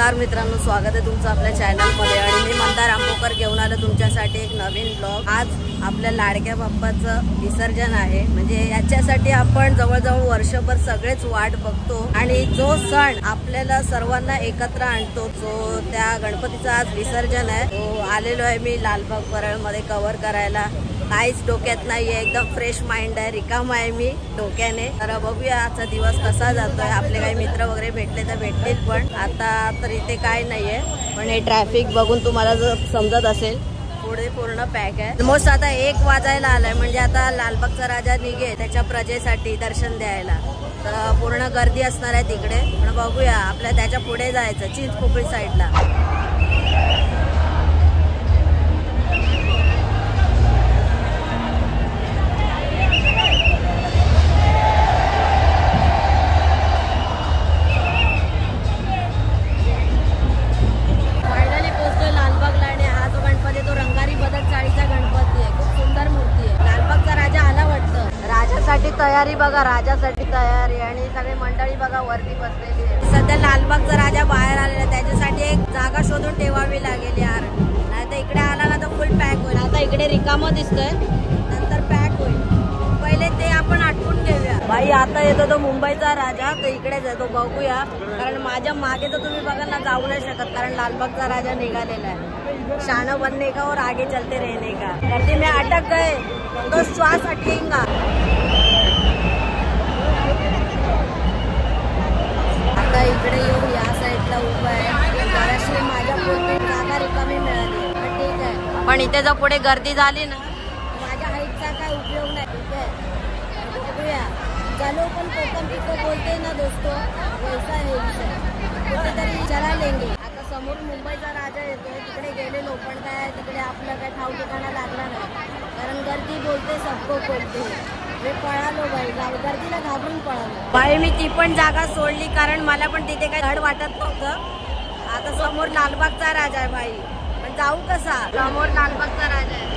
नमस्कार मित्रांनो, स्वागत आहे तुमचं आपल्या चॅनलमध्ये आणि मी मंदार आंबोकर घेऊन आलो तुमच्यासाठी एक नवीन ब्लॉग। आज आपल्या लाडक्या बाप्पाचं विसर्जन आहे, म्हणजे याच्यासाठी आपण जवळजवळ वर्षभर सगळेच वाट बघतो आणि जो सण आपल्याला सर्वांना एकत्र आणतो तो त्या गणपतीचं आज विसर्जन आहे। तो आलेलो आहे मी लालबाग परळमध्ये कव्हर करायला। काहीच डोक्यात नाहीये, एकदम फ्रेश माइंड आहे, रिकाम आहे मी डोक्याने। तर बघूया आजचा दिवस कसा जातोय। आपले काही मित्र वगैरे भेटले तर भेटतील, पण आता तर इथे काय नाहीये। पण हे ट्रॅफिक बघून तुम्हाला जर समजत असेल, पुढे पूर्ण पॅक आहे। ऑलमोस्ट आता 1 वाजायला आलाय, म्हणजे आता लालबागचा राजा निघे त्याच्या प्रजेसाठी दर्शन द्यायला, तर पूर्ण गर्दी असणार आहे तिकडे। पण बघूया, आपल्या त्याच्या पुढे जायचं चिंचपोकळी साईडला। तयारी बघा, राजासाठी तयारी आणि सगळी मंडळी बघा वरती बसलेली आहे। सध्या लालबागचा राजा बाहेर आलेला, त्याच्यासाठी एक जागा शोधून ठेवावी लागेल यार, नाही तर इकडे आला ना तर फुल पॅक होईल। आता इकडे रिकामं दिसतंय, नंतर पॅक होईल। पहिले ते आपण आटपून घेऊया। भाई आता येतो तो मुंबईचा राजा, तर इकडेच येतो, बघूया। कारण माझ्या मागे तर तुम्ही बघा ना, जाऊ नाही शकत, कारण लालबागचा राजा निघालेला आहे। शान बनने का और आगे चलते रहने का। गर्दी में अटक गए तो श्वास अटकेगा। आता इकडे येऊन या साईडला उभा आहे, जराशी माझ्या पुढे जागा रिकामी मिळाली, पण ठीक आहे। पण इथे जर पुढे गर्दी झाली ना, माझ्या हाईटचा काय उपयोग नाही, ठीक आहे। बघूया, चलो पण कोकम पिको बोलते ना दोस्तों, वैसा है विषय, कुठेतरी चला लेंगे। आता समोर मुंबईचा राजा येतोय, तिकडे गेलेलो, पण काय तिकडे आपलं काय ठाव ठिकाणा लागला नाही, कारण गर्दी बोलते सबको बोलते। मी पळालो बाई, गर्दीला घाबरून पळालो बाई। मी ती पण जागा सोडली, कारण मला पण तिथे काही धड वाटत नव्हतं। आता समोर लालबागचा राजा आहे भाई, पण जाऊ कसा? समोर लालबागचा राजा आहे।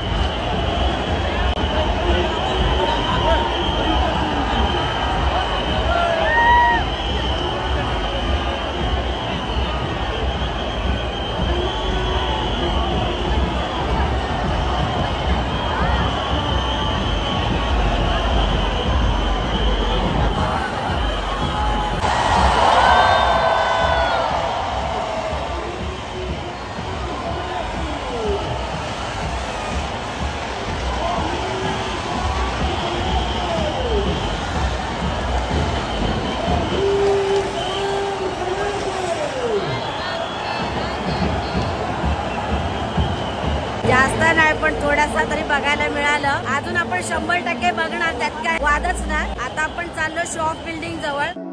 जास्त नाही, पण थोडासा तरी बघायला मिळालं। अजून आपण 100% बघणार, त्यात काय वादच नाही। आता आपण चाललो श्रॉफ बिल्डिंग जवळ।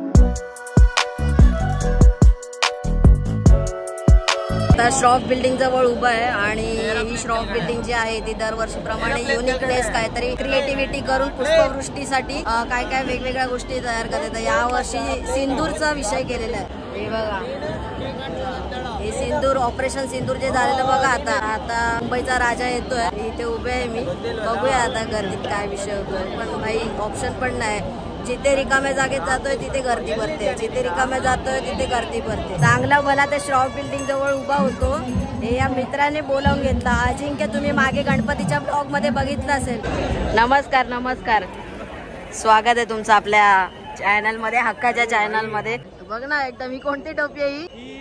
आता श्रॉफ बिल्डिंग जवळ उभा आहे आणि ही श्रॉफ बिल्डिंग जी आहे ती दरवर्षीप्रमाणे युनिकनेस काहीतरी क्रिएटिव्हिटी करून पुष्पवृष्टीसाठी काय काय वेगवेगळ्या गोष्टी तयार करतात। यावर्षी सिंदूरचा विषय केलेला आहे, हे बघा, हे सिंदूर, ऑपरेशन सिंदूर जे झालेलं बघा। आता मुंबईचा राजा येतोय, इथे उभे आहे मी, बघूया आता गर्दीत काय विषय होतोय। पण भाई ऑप्शन पण नाही, जिथे रिकाम्या जागेत जातोय तिथे गर्दी भरते, जिथे रिकाम्या जातोय तिथे गर्दी भरते। चांगला भला ते श्रॉफ बिल्डिंग जवळ उभा होतो, हे या मित्राने बोलावून घेतला। अजिंक्य, तुम्ही मागे गणपतीच्या ब्लॉग मध्ये बघितलं असेल। नमस्कार नमस्कार, स्वागत आहे तुमचं आपल्या चॅनल मध्ये, हक्काच्या चॅनल मध्ये। बघ ना एकदम, ही कोणती टोपी आहे ही?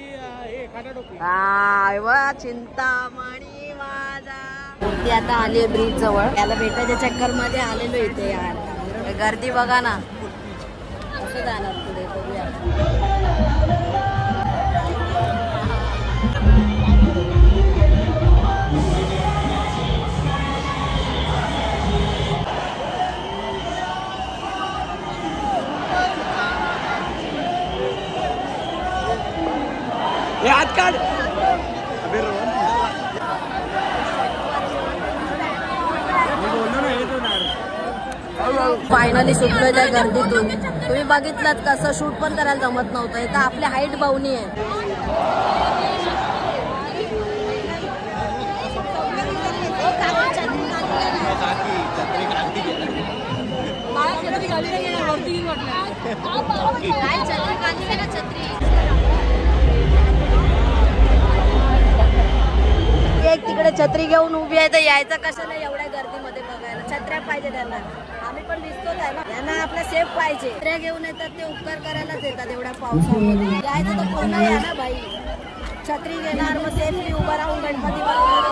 हा, चिंतामणी माझा। ती आता आली आहे ब्रिज जवळ, याला भेटायच्या चक्कर मध्ये आलेलो इथे यार। गर्दी बघा ना, कसं जाणार पुढे, बघूया। हात काढ। फायनली सुटलोय त्या गर्दीतून। तुम्ही बघितलात कसं शूट पण करायला जमत नव्हतं, इथं आपल्या हाईट बावनी आहे। छत्री घेऊन उभी आहे तर यायचं कशाला एवढ्या गर्दीमध्ये बघायला. छत्र्या पाहिजे त्यांना, आम्ही पण दिसतोच आहे ना. त्यांना आपल्या सेफ पाहिजे. छत्र्या घेऊन येतात ते उपकार करायलाच येतात एवढ्या पावसामध्ये. यायचं तर पूर्ण या ना बाई. छत्री घेणार मग सेफली उभं राहून गणपती बघणार.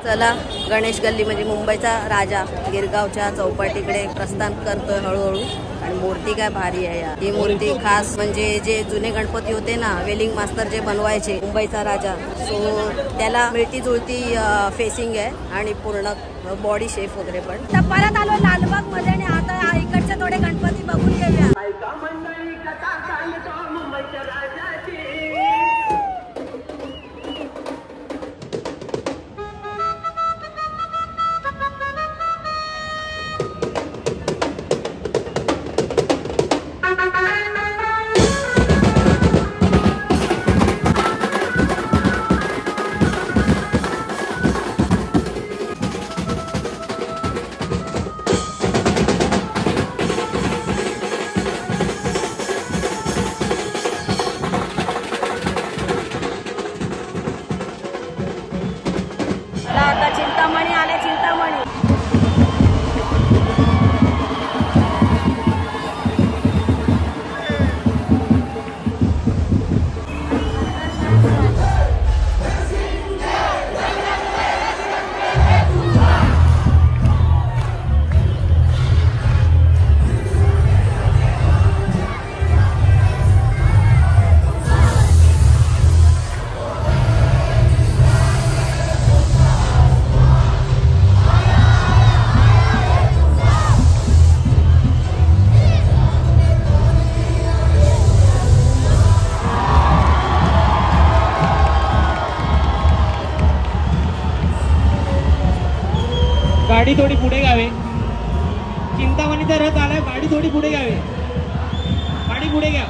चला गणेश गल्ली म्हणजे मुंबईचा राजा गिरगावच्या चौपाटीकडे प्रस्थान करतोय हळूहळू. आणि मूर्ती काय भारी आहे यार. ही मूर्ती खास म्हणजे जे जुने गणपती होते ना, वेलिंग मास्टर जे बनवायचे मुंबईचा राजा, सो त्याला मिळती जुळती फेसिंग आहे आणि पूर्ण बॉडी शेप वगैरे. पण तर परत आलो लालबाग मध्ये आणि आता इकडचे थोडे गणपती बघून घेऊया. चिंतामणी आले, चिंतामणी. गाडी थोडी पुढे घ्यावे. चिंतामणीचा रथ आलाय, गाडी थोडी पुढे घ्यावे. गाडी पुढे घ्या.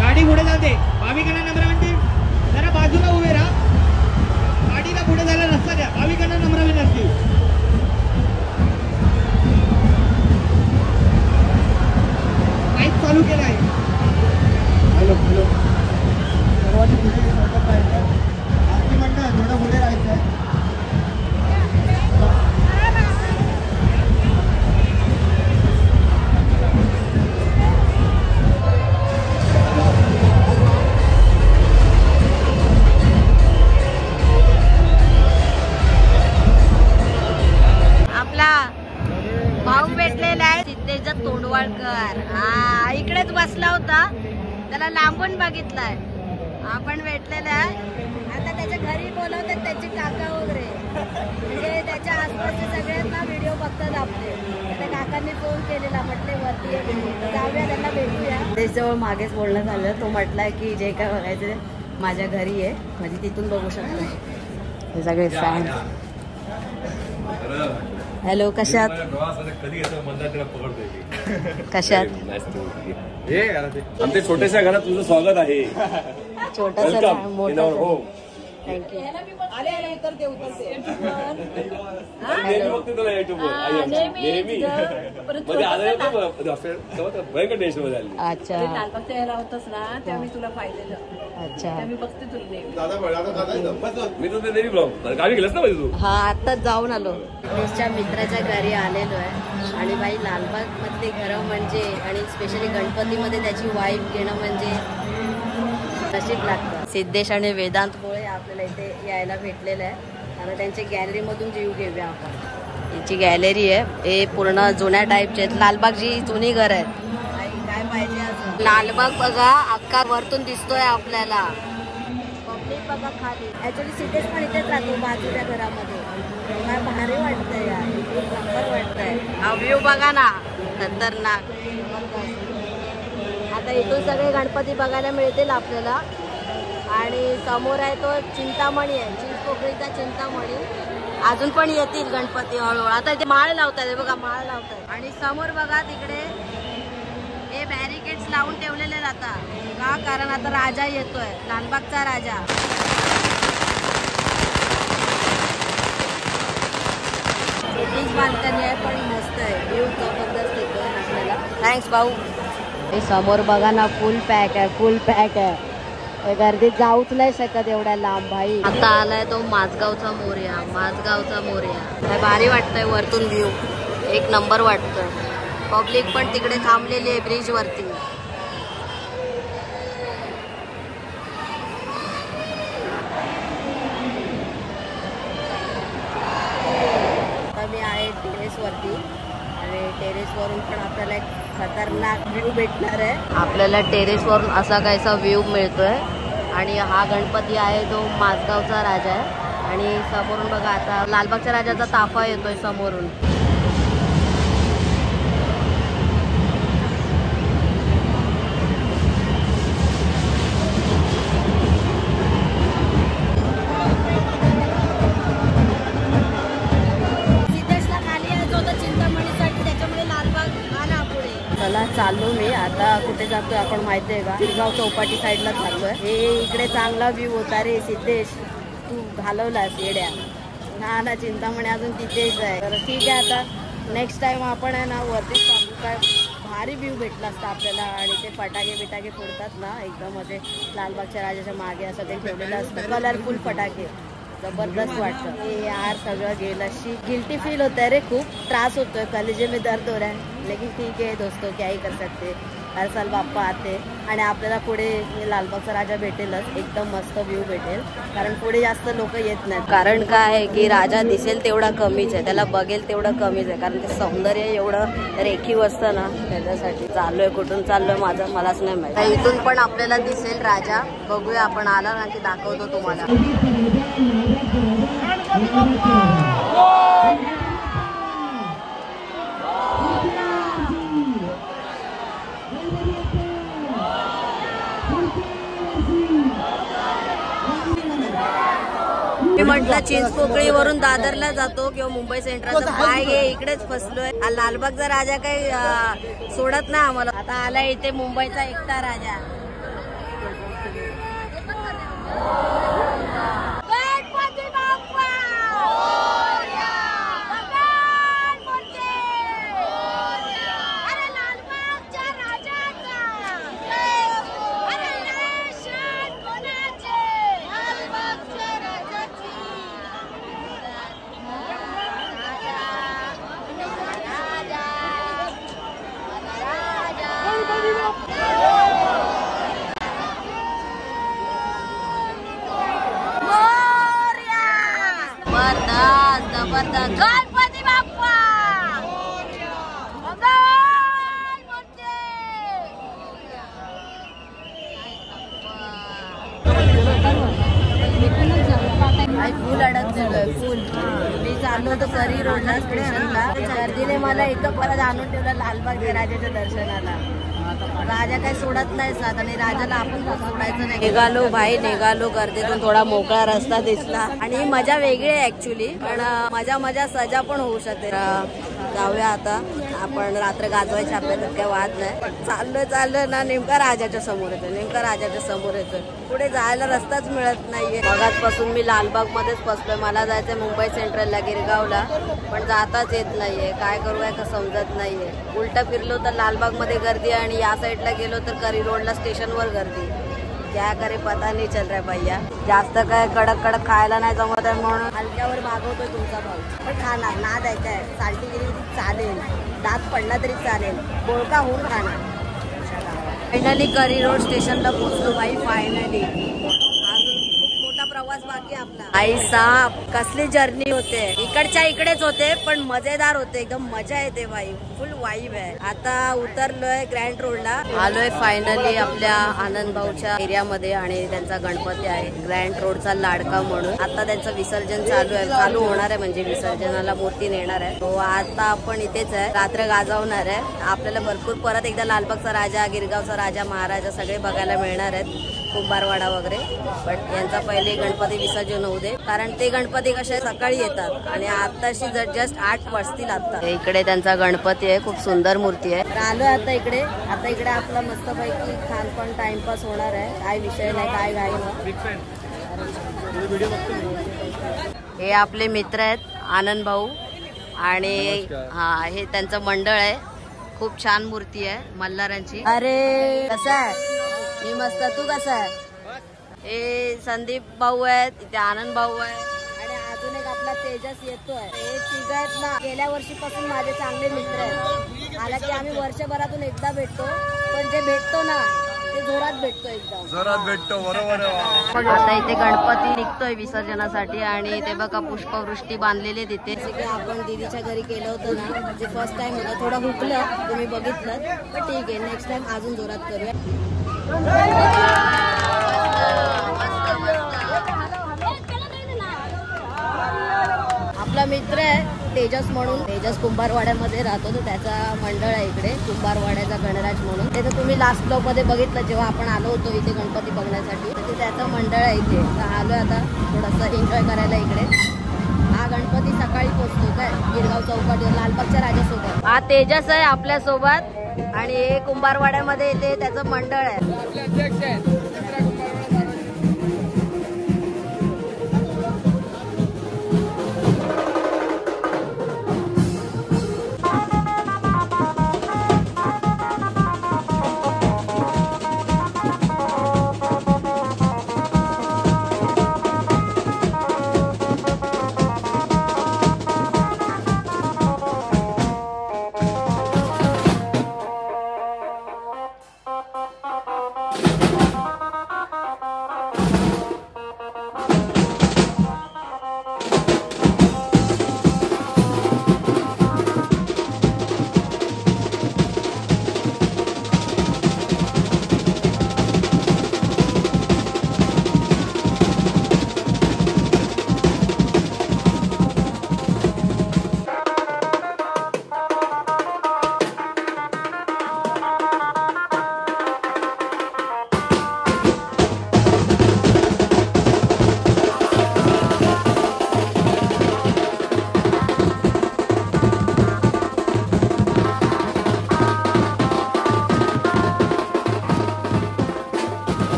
गाडी पुढे जाते. भाविकांना नम्र विनंती, जरा बाजूला उभे राहा. गाडीला पुढे जायला रस्ता द्या. भाविकांना नम्र विनंती. माईक चालू केला आहे. Hello hello. सर्वांनी पुढे थोडं पुढे राहायचं आहे. आपला भाऊ भेटलेला आहे सिद्धेश तोंडवाळकर. हा इकडेच बसला होता, त्याला लांबून बघितलाय. आपण भेटलेला आहे. आता त्याच्या घरी बोलवतात त्याचे काका वगैरे, म्हणजे त्याच्या आसपासचे सगळ्यांना व्हिडिओ बघतात आपले. त्या काकांनी फोन केलेला, म्हटले वरती जाऊया त्यांना भेटूया. त्याच्याजवळ मागेच बोलणं झालं. तो म्हटलाय की जे काय बघायचं माझ्या घरी आहे, म्हणजे तिथून बघू शकतो. हे सगळे फॅन. हॅलो, कशात कशात? आमच्या छोट्याशा घरात तुझं स्वागत आहे. छोटासा मोठा. थँक्यू. भयंकर टेन्शन मध्ये आली. अच्छा लालबागच्या यायला होतच ना, तेव्हा मी तुला पाहिलेलं. अच्छा, मी बघते तुला नेहमी. मी तुझं नेहमी ब्लॉग गावी गेलास ना तू? हा आताच जाऊन आलो. त्याच्या मित्राच्या घरी आलेलो आहे. आणि बाई लालबाग मधले घरं म्हणजे, आणि स्पेशली गणपतीमध्ये त्याची वाईफ घेणं म्हणजे नशीब लागतं. सिद्धेश आणि वेदांत मुळे आपल्याला इथे यायला भेटलेलं आहे. आता त्यांच्या गॅलरीमधून जीव घेऊया आपण. याची गॅलरी आहे, हे पूर्ण जुन्या टाईपचे आहेत. लालबागची जुनी घर आहेत. काय पाहिजे? लालबाग बघा अख्खा वरतून दिसतोय आपल्याला. पब्लिक बघा खाली. ऍक्च्युली सिद्धेश पण इथेच राहतो बाजूच्या घरामध्ये. काय भारी वाटतंय यार, नंबर वाटतंय. हा व्ह्यू बघा ना, खतरनाक. आता इथून सगळे गणपती बघायला मिळतील आपल्याला. आणि समोर आहे तो चिंतामणी आहे, चिंचपोकळीचा चिंतामणी. अजून पण येतील गणपती हळूहळू. आता इथे माळ लावतात, बघा माळ लावतात. आणि समोर बघा तिकडे हे बॅरिकेड्स लावून ठेवलेले जातात. का? कारण आता राजा येतोय, लालबागचा राजा. अनकनी आहे पण मस्त आहे. व्ह्यू जबरदस्त येतोय आपल्याला. थँक्स भाऊ. हे समोर बघा ना, फुल पॅक आहे, फुल पॅक आहे. गर्दीत जाऊच नाही शकत एवढ्या लांब भाई. आता आलाय तो माझगावचा मोरया, माझगावचा मोरया. काय भारी वाटतंय वरतून व्ह्यू, एक नंबर वाटतोय. पब्लिक पण तिकडे थांबलेली आहे ब्रिज वरती. आता मी आहे टेरेस वरती आणि टेरेस वरून पण आपल्याला एक खतरनाक व्ह्यू भेटणार आहे. आपल्याला टेरेस वरून असा कायसा व्ह्यू मिळतोय आणि हा गणपती आहे तो माझगावचा राजा आहे. आणि समोरून बघा आता लालबागच्या राजाचा ताफा येतोय समोरून. सिद्धेशला खाली यायचं होतं चिंतामणीसाठी, त्याच्यामुळे लालबाग आला पुढे. चला चाललो मी आता. कुठे जातोय आपण माहिती आहे का? गिरगाव चौपाटी साईडला चाललोय. हे इकडे चांगला व्ह्यू होता रे सिद्धेश, तू घालवलास येड्या. ना चिंतामणी अजून तिथेच आहे. तर ठीक आहे, आता नेक्स्ट टाइम आपण आहे ना वरतीच थांबू. काय भारी व्ह्यू भेटला असता आपल्याला. आणि ते फटाके बिटाके फोडतात ना एकदम असे लालबागच्या राजाच्या मागे असं ते ठेवलेलं असतं, कलरफुल फटाके, जबरदस्त वाटतं. हे यार सगळं गेलं, अशी गिल्टी फील होत आहे रे. खूप त्रास होतोय, कलेजे में दर्द हो रहा है. लेकिन ठीक है दोस्तों, क्या ही कर सकते. हर साल बाप्पा आते आणि आपल्याला पुढे लालबागचा राजा भेटेलच. एकदम मस्त व्ह्यू भेटेल, कारण पुढे जास्त लोक येत नाहीत. कारण काय आहे की राजा दिसेल तेवढा कमीच आहे, त्याला बघेल तेवढं कमीच आहे. कारण ते सौंदर्य एवढं रेखीव असतं ना, त्याच्यासाठी. चाललोय, कुठून चाललोय माझं मलाच नाही माहिती. इथून पण आपल्याला दिसेल राजा. बघूया आपण, आला ना की दाखवतो तुम्हाला. मी म्हटलं चिंचपोकळीवरून दादरला जातो किंवा मुंबई सेंट्रलचं काय हे इकडेच फसलोय. लालबागचा राजा काही सोडत नाही आम्हाला. आता आलाय इथे मुंबईचा एकटा राजा. जबरदस्त गणपती बाप्पा फुल अडकलेलोय, फुल. मी चाललो होतो करी रोडला स्टेशनला. गर्दीने मला इथं परत आणून ठेवलं लालबागच्या राजाच्या दर्शनाला. राजा काही सोडत नाही साथ आणि राजाला आपण सोडायचं नाही. निघालो भाई, निघालो. गर्दीतून थोडा मोकळा रस्ता दिसला आणि मजा वेगळी आहे ऍक्च्युली. पण मजा सजा पण होऊ शकते. जाऊया आता आपण. रात्र गाजवायची आपल्याला काही वाद नाही. चाललोय ना नेमका राजाच्या समोर येतोय. पुढे जायला रस्ताच मिळत नाहीये. मगाचपासून मी लालबाग मध्येच फसलोय. मला जायचंय मुंबई सेंट्रलला, गिरगावला, पण जाताच येत नाहीये. काय करूया का समजत नाहीये. उलटा फिरलो तर लालबाग मध्ये गर्दी आणि या साईडला गेलो तर करी रोडला स्टेशनवर गर्दी. क्या करे पता नाही चल रहा भैया. जास्त काय कडक खायला नाही जमत आहे म्हणून हलक्यावर भागवतोय तुमचा भाऊ. पण खाणार ना द्यायचंय. साल्टीगिरी चालेल, दात पडला तरी चालेल, बोळका होऊन खाणार. फायनली करी रोड स्टेशनला पोहोचलो भाई. फायनली अजून खूप मोठा प्रवास बाकी आपला. आई साप, कसली जर्नी होते. इकडच्या इकडेच होते पण मजेदार होते. एकदम मजा येते भाई, फुल वाईब आहे. आता उतरलोय ग्रँड रोडला. आलोय फायनली आपल्या आनंद भाऊच्या एरियामध्ये आणि त्यांचा गणपती आहे ग्रँड रोडचा लाडका म्हणून. आता त्यांचं विसर्जन चालू होणार आहे. म्हणजे विसर्जनाला मूर्ती नेणार आहे. तो आता आपण इथेच आहे, रात्र गाजवणार आहे. आपल्याला भरपूर परत एकदा लालबागचा राजा, गिरगावचा राजा, महाराजा सगळे बघायला मिळणार आहेत, कुंभारवाडा वगैरे. पण यांचा पहिले गणपती विसर्जन होऊ दे, कारण ते गणपती कसे सकाळी येतात आणि आताशी जस्ट 8 वाजतील. आता इकडे त्यांचा गणपती आहे, खूप सुंदर मूर्ती आहे. आलो आता इकडे आपला मस्तपैकी खानपान टाइमपास होणार आहे. काय विषय नाही, काय घाई नाही. हे आपले मित्र आहेत आनंद भाऊ आणि हा हे त्यांचं मंडळ आहे. खूप छान मूर्ती आहे मल्हारांची. अरे कसा आहे? मी मस्त. तू कसा आहे? हे संदीप भाऊ आहेत, इथे आनंद भाऊ आहे आणि अजून एक आपला तेजस येतोय. हे तिघ आहेत ना, गेल्या वर्षीपासून माझे चांगले मित्र आहेत. आला की आम्ही वर्षभरातून एकदा भेटतो, पण जे भेटतो ना ते जोरात भेटतो, एकदम जोरात भेटतो. बरोबर आहे. आता इथे गणपती निघतोय विसर्जनासाठी आणि ते बघा पुष्पवृष्टी बांधलेली तिथे. जसे की आपण दीदीच्या घरी केलं होतं ना, जे फर्स्ट टाइम होतं, थोडं हुकलं तुम्ही बघितलं, पण ठीक आहे, नेक्स्ट टाइम अजून जोरात करूया. आपला मित्र आहे तेजस म्हणून. तेजस कुंभारवाड्यामध्ये राहतो, तो त्याचा मंडळ आहे इकडे कुंभारवाड्याचा गणराज म्हणून. ते तर तुम्ही लास्ट ब्लॉग मध्ये बघितलं जेव्हा आपण आलो होतो इथे गणपती बघण्यासाठी. ते त्याचं मंडळ आहे इथे. तर आलोय आता थोडंसं एन्जॉय करायला इकडे. हा गणपती सकाळी पोहोचतो काय गिरगाव चौपाटीवर लालबागच्या राजासोबत. हा तेजस आहे आपल्या सोबत आणि हे कुंभारवाड्यामध्ये इथे त्याचं मंडळ आहे.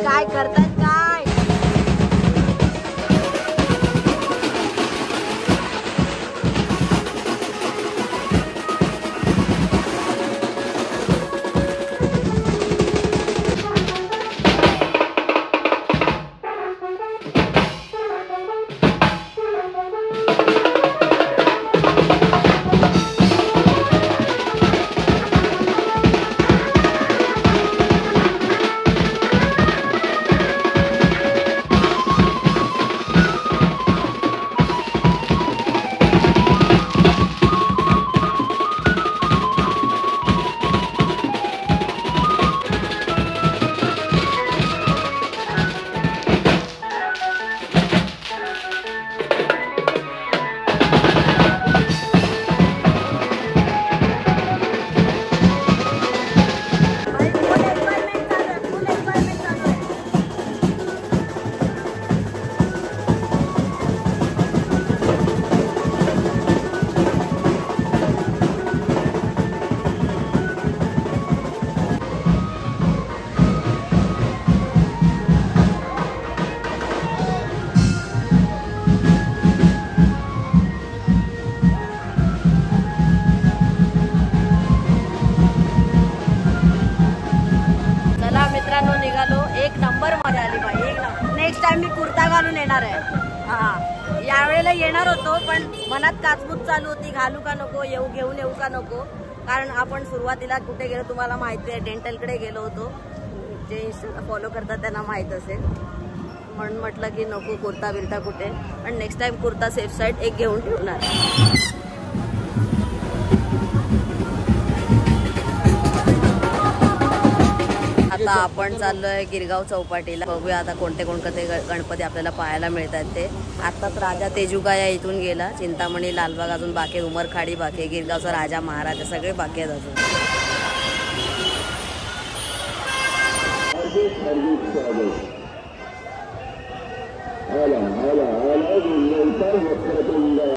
काय करतात काय? नेक्स्ट टाइम मी कुर्ता घालून येणार आहे. हा यावेळेला येणार होतो पण मनात काचबूच चालू होती, घालू का नको, घेऊन येऊ का नको. कारण आपण सुरुवातीला कुठे गेलो तुम्हाला माहिती आहे, डेंटलकडे गेलो होतो. जे इंस्टा फॉलो करतात त्यांना माहीत असेल. म्हणून म्हटलं की नको कुर्ता बिर्ता कुठे. पण next time kurta safe side एक घेऊन ठेवणार. आता आपण चाललोय गिरगाव चौपाटीला. बघूया आता कोणते कोणते गणपती आपल्याला पाहायला मिळतात ते. आताच राजा तेजुगाया इथून गेला. चिंतामणी, लालबाग अजून बाकी, उमरखाडी बाकी, गिरगावचा राजा महाराजा सगळे बाकी आहेत अजून.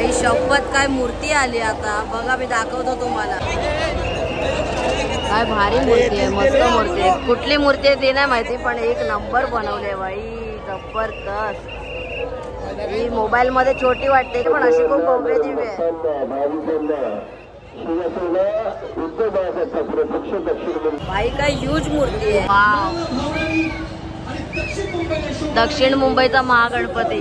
ही शपथ काय मूर्ती आली आता बघा, मी दाखवतो तुम्हाला. काय भारी मूर्ती आहे, मस्त मूर्ती आहे. कुठली मूर्ती आहे ते नाही माहिती, पण एक नंबर बनवले बाई, जबरदस्त. ही मोबाईल मध्ये छोटी वाटते पण अशी खूप भव्य दिव्य आहे. बाई काय ह्यूज मूर्ती आहे. वाव. दक्षिण मुंबईचा महागणपती.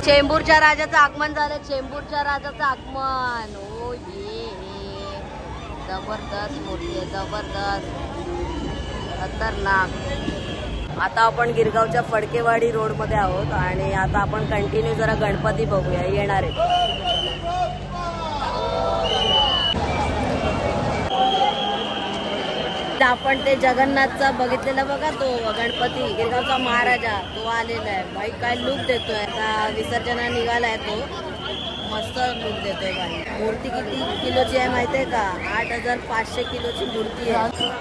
चेंबूरच्या राजाचं आगमन झालं, चेंबूरच्या राजाचं आगमन. ओ ये जबरदस्त मूर्ती आहे, जबरदस्त, खतरनाक. आता आपण गिरगावच्या फडकेवाडी रोड मध्ये आहोत आणि आता आपण कंटिन्यू जरा गणपती बघूया येणार आहे. आपण ते जगन्नाथचा बघितलेला बघा, तो गणपती गिरगावचा महाराजा तो आलेला आहे. भाई काय लुक देतोय, आता विसर्जना निघालाय तो, मस्त लुक देतोय भाई. मूर्ती किती किलोची आहे माहितीये का? 8500 किलोची मूर्ती आहे.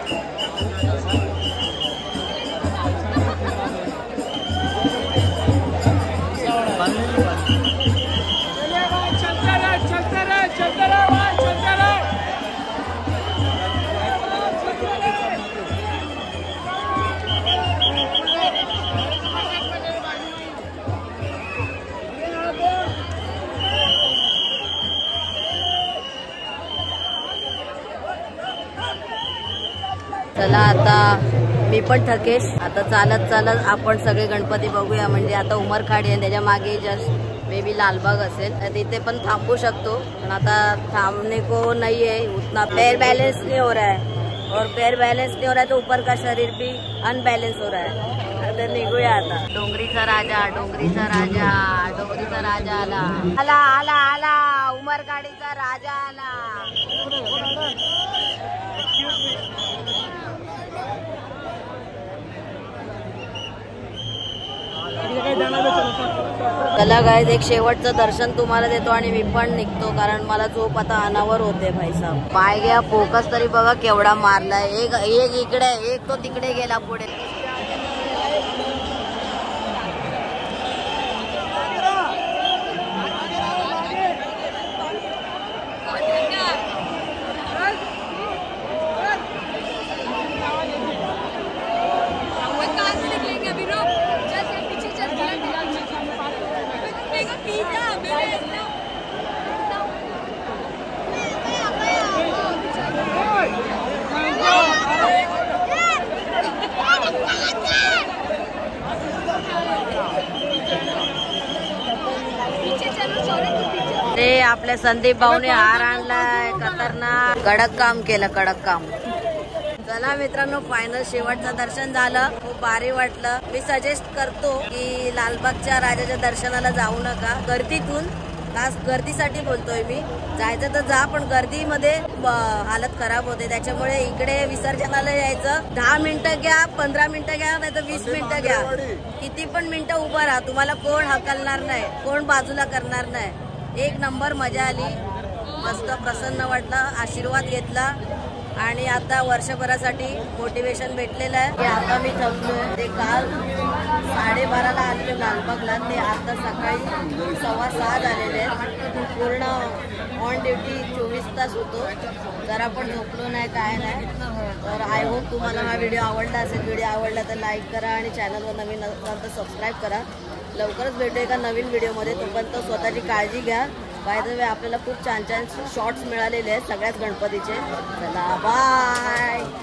चला आता मी पण थकेश, आता चालत चालत आपण सगळे गणपती बघूया. म्हणजे आता उमरखाडी आहे, त्याच्या मागे जस्ट मे बी लालबाग असेल, तर तिथे पण थांबू शकतो. पण आता थांबने को नहीं है, उतना पैर बैलेंस नहीं हो रहा है, और पैर बैलेंस नहीं हो रहा है तो ऊपर का शरीर भी अनबैलेंस हो रहा है. आता निघूया आता. डोंगरीचा राजा, डोंगरीचा राजा, डोंगरीचा राजा आला आला आला आला, उमरखाडीचा राजा आला. चला गाईज, एक शेवटचं दर्शन तुम्हाला देतो आणि मी पण निघतो, कारण मला झोप आता अनावर होते भाईसाहेब. पाय गया फोकस तरी बघा केवढा मारलाय. एक इकडे, एक तो तिकडे गेला पुढे. ते आपल्या संदीप भाऊने हार आणलाय, खतरनाक कडक काम केलं, कडक काम. चला मित्रांनो, फायनल शेवटचं दर्शन झालं, खूप भारी वाटलं. मी सजेस्ट करतो की लालबागच्या राजाच्या दर्शनाला जाऊ नका गर्दीतून. खास गर्दीसाठी बोलतोय मी, जायचं तर जा पण गर्दीमध्ये हालत खराब होते. त्याच्यामुळे इकडे विसर्जनाला यायचं, 10 मिनिटं घ्या, 15 मिनिटं घ्या, नाही तर 20 मिनिटं घ्या, किती पण मिनिटं उभा राहा, तुम्हाला कोण हकलणार नाही, कोण बाजूला करणार नाही. एक नंबर मजा आली, मस्त प्रसन्न वाटलं, आशीर्वाद घेतला आणि आता वर्षभरासाठी मोटिवेशन भेटलेलं आहे. आता मी थकलोय. ते काल 12:30ला आलेले लालबागला, ते आता सकाळी 6:15 झालेले आहेत. पूर्ण ऑन ड्युटी 24 तास होतो, जरा पण झोपलो नाही, काय नाही. तर आय होप तुम्हाला हा व्हिडिओ आवडला असेल. व्हिडिओ आवडला तर लाईक करा आणि चॅनलवर नवीन असाल तर सबस्क्राईब करा. लवकरच भेटू एका नवीन व्हिडिओमध्ये. तोपर्यंत स्वतःची काळजी घ्या. बाय द वे, आपल्याला खूप छान छान शॉर्ट्स मिळालेले आहेत सगळ्याच गणपतीचे. चला बाय.